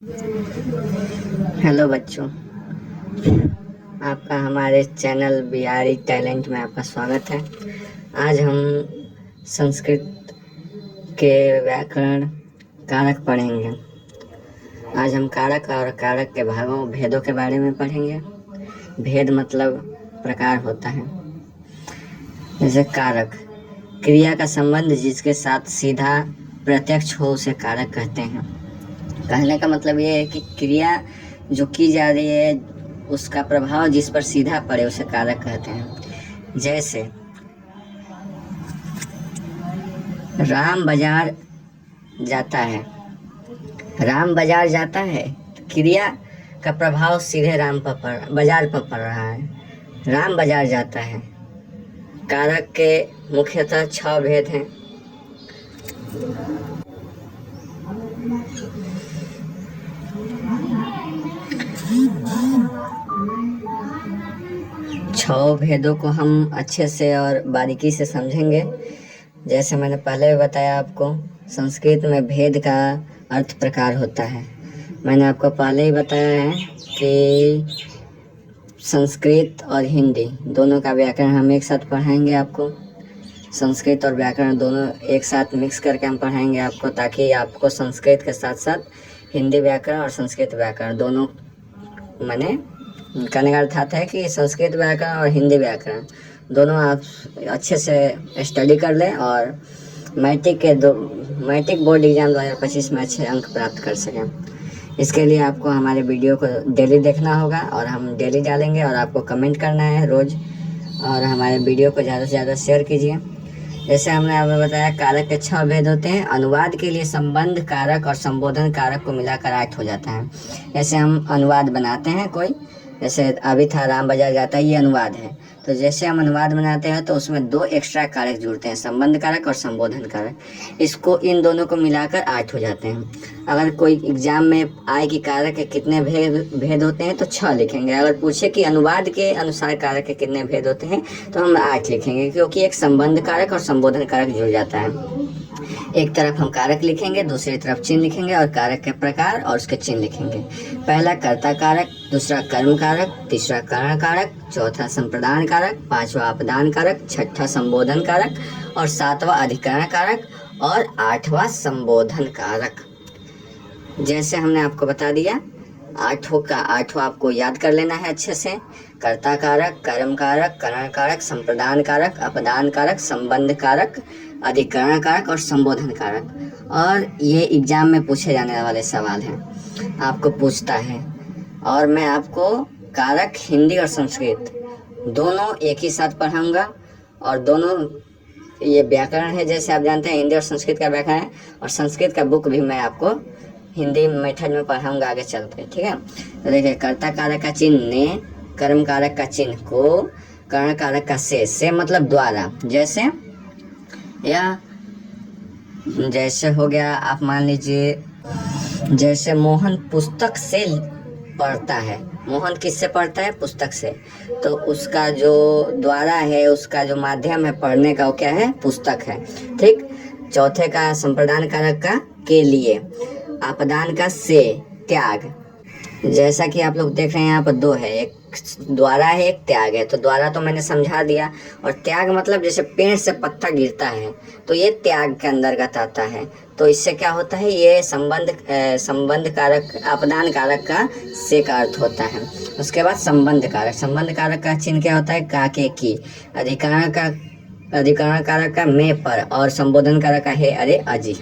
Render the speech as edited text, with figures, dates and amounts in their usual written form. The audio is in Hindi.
हेलो बच्चों, आपका हमारे चैनल बिहारी टैलेंट में आपका स्वागत है। आज हम संस्कृत के व्याकरण कारक पढ़ेंगे। आज हम कारक और कारक के भागों भेदों के बारे में पढ़ेंगे। भेद मतलब प्रकार होता है। जैसे कारक, क्रिया का संबंध जिसके साथ सीधा प्रत्यक्ष हो उसे कारक कहते हैं। कहने का मतलब ये है कि क्रिया जो की जा रही है उसका प्रभाव जिस पर सीधा पड़े उसे कारक कहते हैं। जैसे राम बाजार जाता है, राम बाजार जाता है, क्रिया का प्रभाव सीधे बाजार पर पड़ रहा है। राम बाजार जाता है। कारक के मुख्यतः 6 भेद हैं। छह भेदों को हम अच्छे से और बारीकी से समझेंगे। जैसे मैंने पहले भी बताया आपको, संस्कृत में भेद का अर्थ प्रकार होता है। मैंने आपको पहले ही बताया है कि संस्कृत और हिंदी दोनों का व्याकरण हम एक साथ पढ़ाएंगे आपको। संस्कृत और व्याकरण दोनों एक साथ मिक्स करके हम पढ़ाएंगे आपको, ताकि आपको संस्कृत के साथ साथ हिंदी व्याकरण और संस्कृत व्याकरण दोनों, मैंने कहने का अर्थ आता है कि संस्कृत व्याकरण और हिंदी व्याकरण दोनों आप अच्छे से स्टडी कर लें और मैट्रिक बोर्ड एग्ज़ाम 2025 में अच्छे अंक प्राप्त कर सकें। इसके लिए आपको हमारे वीडियो को डेली देखना होगा और हम डेली डालेंगे और आपको कमेंट करना है रोज़, और हमारे वीडियो को ज़्यादा से ज़्यादा शेयर कीजिए। जैसे हमने आपको बताया, कारक के 6 भेद होते हैं। अनुवाद के लिए संबंध कारक और संबोधन कारक को मिलाकर 8 हो जाता है। जैसे हम अनुवाद बनाते हैं कोई, जैसे अभी था राम बाजार जाता है, ये अनुवाद है। तो जैसे हम अनुवाद बनाते हैं तो उसमें 2 एक्स्ट्रा कारक जुड़ते हैं, संबंध कारक और संबोधन कारक। इन दोनों को मिलाकर 8 हो जाते हैं। अगर कोई एग्जाम में आए कि कारक के कितने भेद होते हैं तो 6 लिखेंगे। अगर पूछे कि अनुवाद के अनुसार कारक के कितने भेद होते हैं तो हम 8 लिखेंगे, क्योंकि एक संबंध कारक और संबोधन कारक जुड़ जाता है। एक तरफ हम कारक लिखेंगे, दूसरी तरफ चिन्ह लिखेंगे और कारक के प्रकार और उसके चिन्ह लिखेंगे। पहला कर्ता कारक, दूसरा कर्म कारक, तीसरा कारण कारक, चौथा संप्रदान कारक, पांचवा अपदान कारक, छठा संबोधन कारक और सातवां अधिकरण कारक और 8वां संबोधन कारक। जैसे हमने आपको बता दिया, 8वां आपको याद कर लेना है अच्छे से। कर्ता कारक, कर्म कारक, करण कारक, संप्रदान कारक, अपदान कारक, संबंध कारक, अधिकरण कारक और संबोधन कारक। और ये एग्जाम में पूछे जाने वाले सवाल हैं, आपको पूछता है। और मैं आपको कारक हिंदी और संस्कृत दोनों एक ही साथ पढ़ाऊंगा, और दोनों ये व्याकरण है, जैसे आप जानते हैं हिंदी और संस्कृत का व्याकरण है, और संस्कृत का बुक भी मैं आपको हिंदी मेथड में पढ़ाऊंगा आगे चल के, ठीक है। तो देखिए, कर्ता कारक का चिन्ह ने, कर्म कारक का चिन्ह को, कर्ण कारक का से मतलब द्वारा। जैसे या जैसे हो गया, आप मान लीजिए, जैसे मोहन पुस्तक से पढ़ता है। मोहन किससे पढ़ता है? पुस्तक से। तो उसका जो द्वारा है, उसका जो माध्यम है पढ़ने का, वो क्या है? पुस्तक है, ठीक। चौथे का संप्रदान कारक का के लिए, अपदान का से त्याग। जैसा कि आप लोग देख रहे हैं यहाँ पर 2 है, एक द्वारा है, एक त्याग है। तो द्वारा तो मैंने समझा दिया, और त्याग मतलब जैसे पेड़ से पत्ता गिरता है तो ये त्याग के अंतर्गत आता है। तो इससे क्या होता है, ये संबंध कारक, अपदान कारक का से का अर्थ होता है। उसके बाद संबंध कारक का चिन्ह क्या होता है? का के की। अधिकरण कारक का में पर, और संबोधन कारक का है अरे अजी।